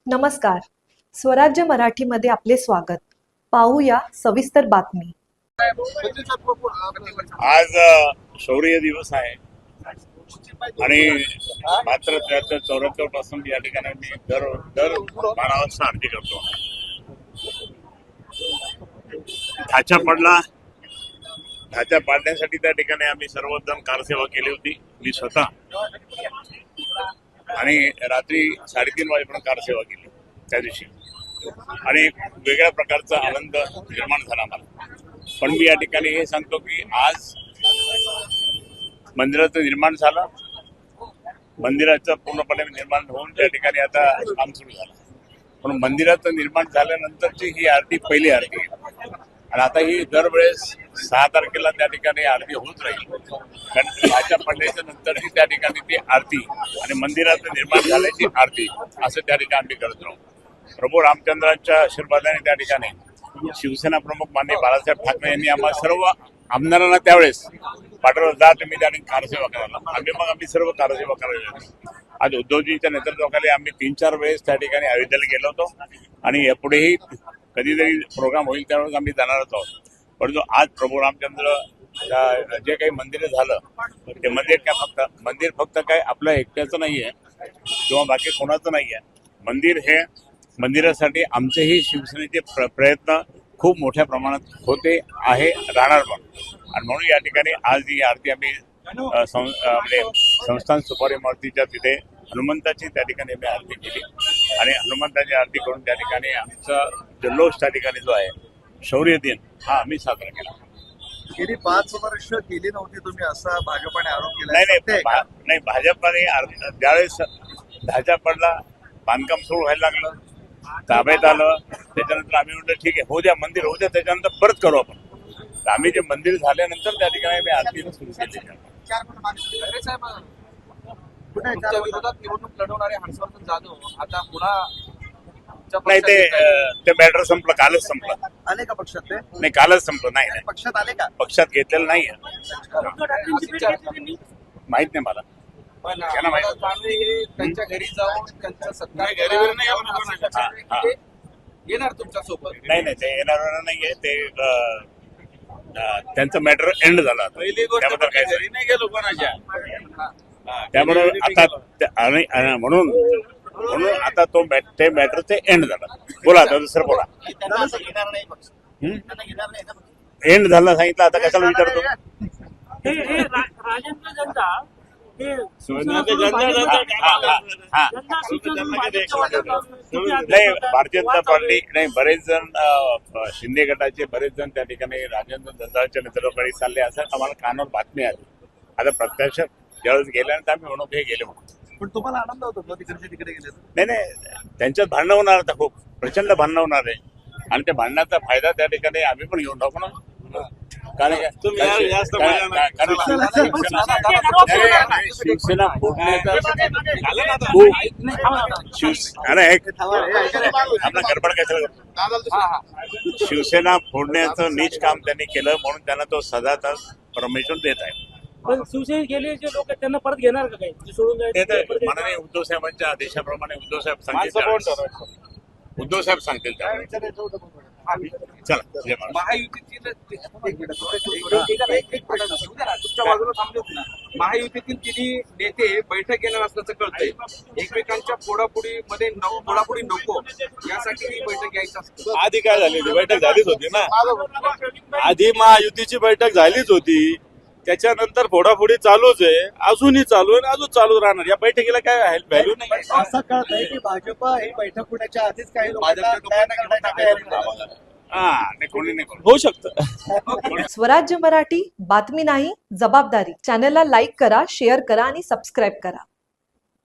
नमस्कार. स्वराज्य मराठीमध्ये आपले स्वागत. पाहूया सविस्तर बातमी. आज शौर्य दिवस आहे आणि मात्र 74 पासून या ठिकाणी मी दर 12 वाजता आरती करतो. ढाचा पाडण्यासाठी त्या ठिकाणी आम्ही सर्वजण कारसेवा केली होती. मी स्वतः आणि रात्री 3:30 वाजेपर्यंत कारसेवा केली त्या दिवशी आणि वेगळ्या प्रकारचा आनंद निर्माण झाला मला. पण मी या ठिकाणी हे सांगतो की आज मंदिराचं निर्माण झालं. मंदिराचं पूर्णपणे निर्माण होऊन त्या ठिकाणी आता काम सुरू झालं. पण मंदिराचं निर्माण झाल्यानंतरची ही आरती पहिली आरती आहे आणि आता ही दरवेळेस 6 तारखेला त्या ठिकाणी आरती होत राहील. कारण ढाचा पडल्याच्या नंतरची त्या ठिकाणी ती आरती आणि मंदिराचं निर्माण झाल्याची आरती असं त्या ठिकाणी आम्ही करत राहू. प्रभू रामचंद्रांच्या आशीर्वादाने त्या ठिकाणी शिवसेना प्रमुख माननीय बाळासाहेब ठाकरे यांनी आम्हाला सर्व आमदारांना त्यावेळेस पाठवलं, जा तुम्ही त्या ठिकाणी कारसेवा करायला. आम्ही सर्व कारसेवा करायला. आज उद्धवजींच्या नेतृत्वाखाली आम्ही 3-4 वेळेस त्या ठिकाणी अयोध्येला गेलो होतो आणि यापुढेही कधीतरी प्रोग्राम होईल त्यावेळेस आम्ही जाणारच आहोत. परंतु आज प्रभू रामचंद्र जे काही मंदिर झालं ते मंदिर फक्त काय आपल्या एकट्याचं नाही आहे किंवा बाकी कोणाचं नाही आहे. मंदिर हे मंदिरासाठी आमचेही शिवसेनेचे प्रयत्न खूप मोठ्या प्रमाणात होते आहे, राहणार पण. आणि म्हणून या ठिकाणी आज ही आरती आम्ही संस्थान सुपारी मूर्तीच्या तिथे हनुमंताची त्या ठिकाणी आम्ही आरती केली आणि हनुमंताची आरती करून त्या ठिकाणी आमचा जल्लोष त्या ठिकाणी जो आहे शौर्य दिन हा आम्ही साजरा केला. गेली 5 वर्ष केली नव्हती तुम्ही असा भाजपाने आरोप केला. नाही भाजपाने ज्यावेळेस ढाचा पडला, बांधकाम सुरू व्हायला लागलं, ताब्यात आलं, त्याच्यानंतर आम्ही म्हटलं ठीक आहे, होऊ द्या मंदिर होऊ द्या, त्याच्यानंतर परत करू आपण. तर आम्ही जे मंदिर झाल्यानंतर त्या ठिकाणी आम्ही आरती सुरू केली. तुमच्या विरोधात निवडणूक लढवणारे हर्षवर्धन जाधव आता पुन्हा नाही, ते मॅटर संपलं, कालच संपलं. आले का पक्षात ते? नाही, कालच संपलं. नाही पक्षात आले का? पक्षात घेतलेलं नाही माहित नाही मला. त्यांच्या घरी जाऊन त्यांचा सत्कार येणार तुमच्या सोबत? नाही, ते येणार नाहीये. ते त्यांचं मॅटर एंड झाला. त्याबद्दल काही नाही गेलो कोणाच्या. त्यामुळे आता म्हणून आता ते मॅटर ते एंड झाला. बोला आता दुसरं बोला. एंड झाला सांगितलं, आता कशाला विचारतो? नाही, भारतीय जनता पार्टी नाही, बरेच जण शिंदे गटाचे बरेच जण त्या ठिकाणी राजेंद्र जंजाळच्या नेतृत्वाखाली चालले असं आम्हाला कानावर बातमी आली. आता प्रत्यक्ष ज्यावेळेस गेल्यानंतर आम्ही म्हणून हे गेले म्हणून. पण तुम्हाला आनंद होतो तिकडे गेले? नाही, त्यांच्यात भांडणं होणार, आता खूप प्रचंड भांडणं होणार आहे आणि त्या भांडणाचा फायदा त्या ठिकाणी आम्ही पण घेऊन टाकू ना. कारण शिवसेना फोडण्याचा आपला गडबड कशाला, शिवसेना फोडण्याचं नीच काम त्यांनी केलं म्हणून त्यांना तो सदाचा परमेश्वर देत आहे. पण शिवसेनेत गेले जे लोक त्यांना परत घेणार का काही सोडून जायचं? माननीय उद्धव साहेबांच्या आदेशाप्रमाणे उद्धव साहेब सांगतील चला. महायुतीतील तिन्ही नेते बैठक घेणार असल्याचं कळतंय. एकमेकांच्या फोडाफोडीमध्ये फोडाफोडी नको यासाठी ही बैठक घ्यायची असते. आधी काय झाली होती? बैठक झालीच होती ना. आधी महायुतीची बैठक झालीच होती, त्याच्यानंतर फोडाफोडी चालूच आहे, अजूनही चालू आहे, अजून चालू राहणार. या बैठकीला काय व्हॅल्यू नाही. असं कळत आहे की भाजपा ही बैठक होण्याच्या आधीच काही कोणी नाही होऊ शकतं. स्वराज्य मराठी बातमी नाही जबाबदारी. चॅनलला लाईक करा, शेअर करा आणि सबस्क्राईब करा.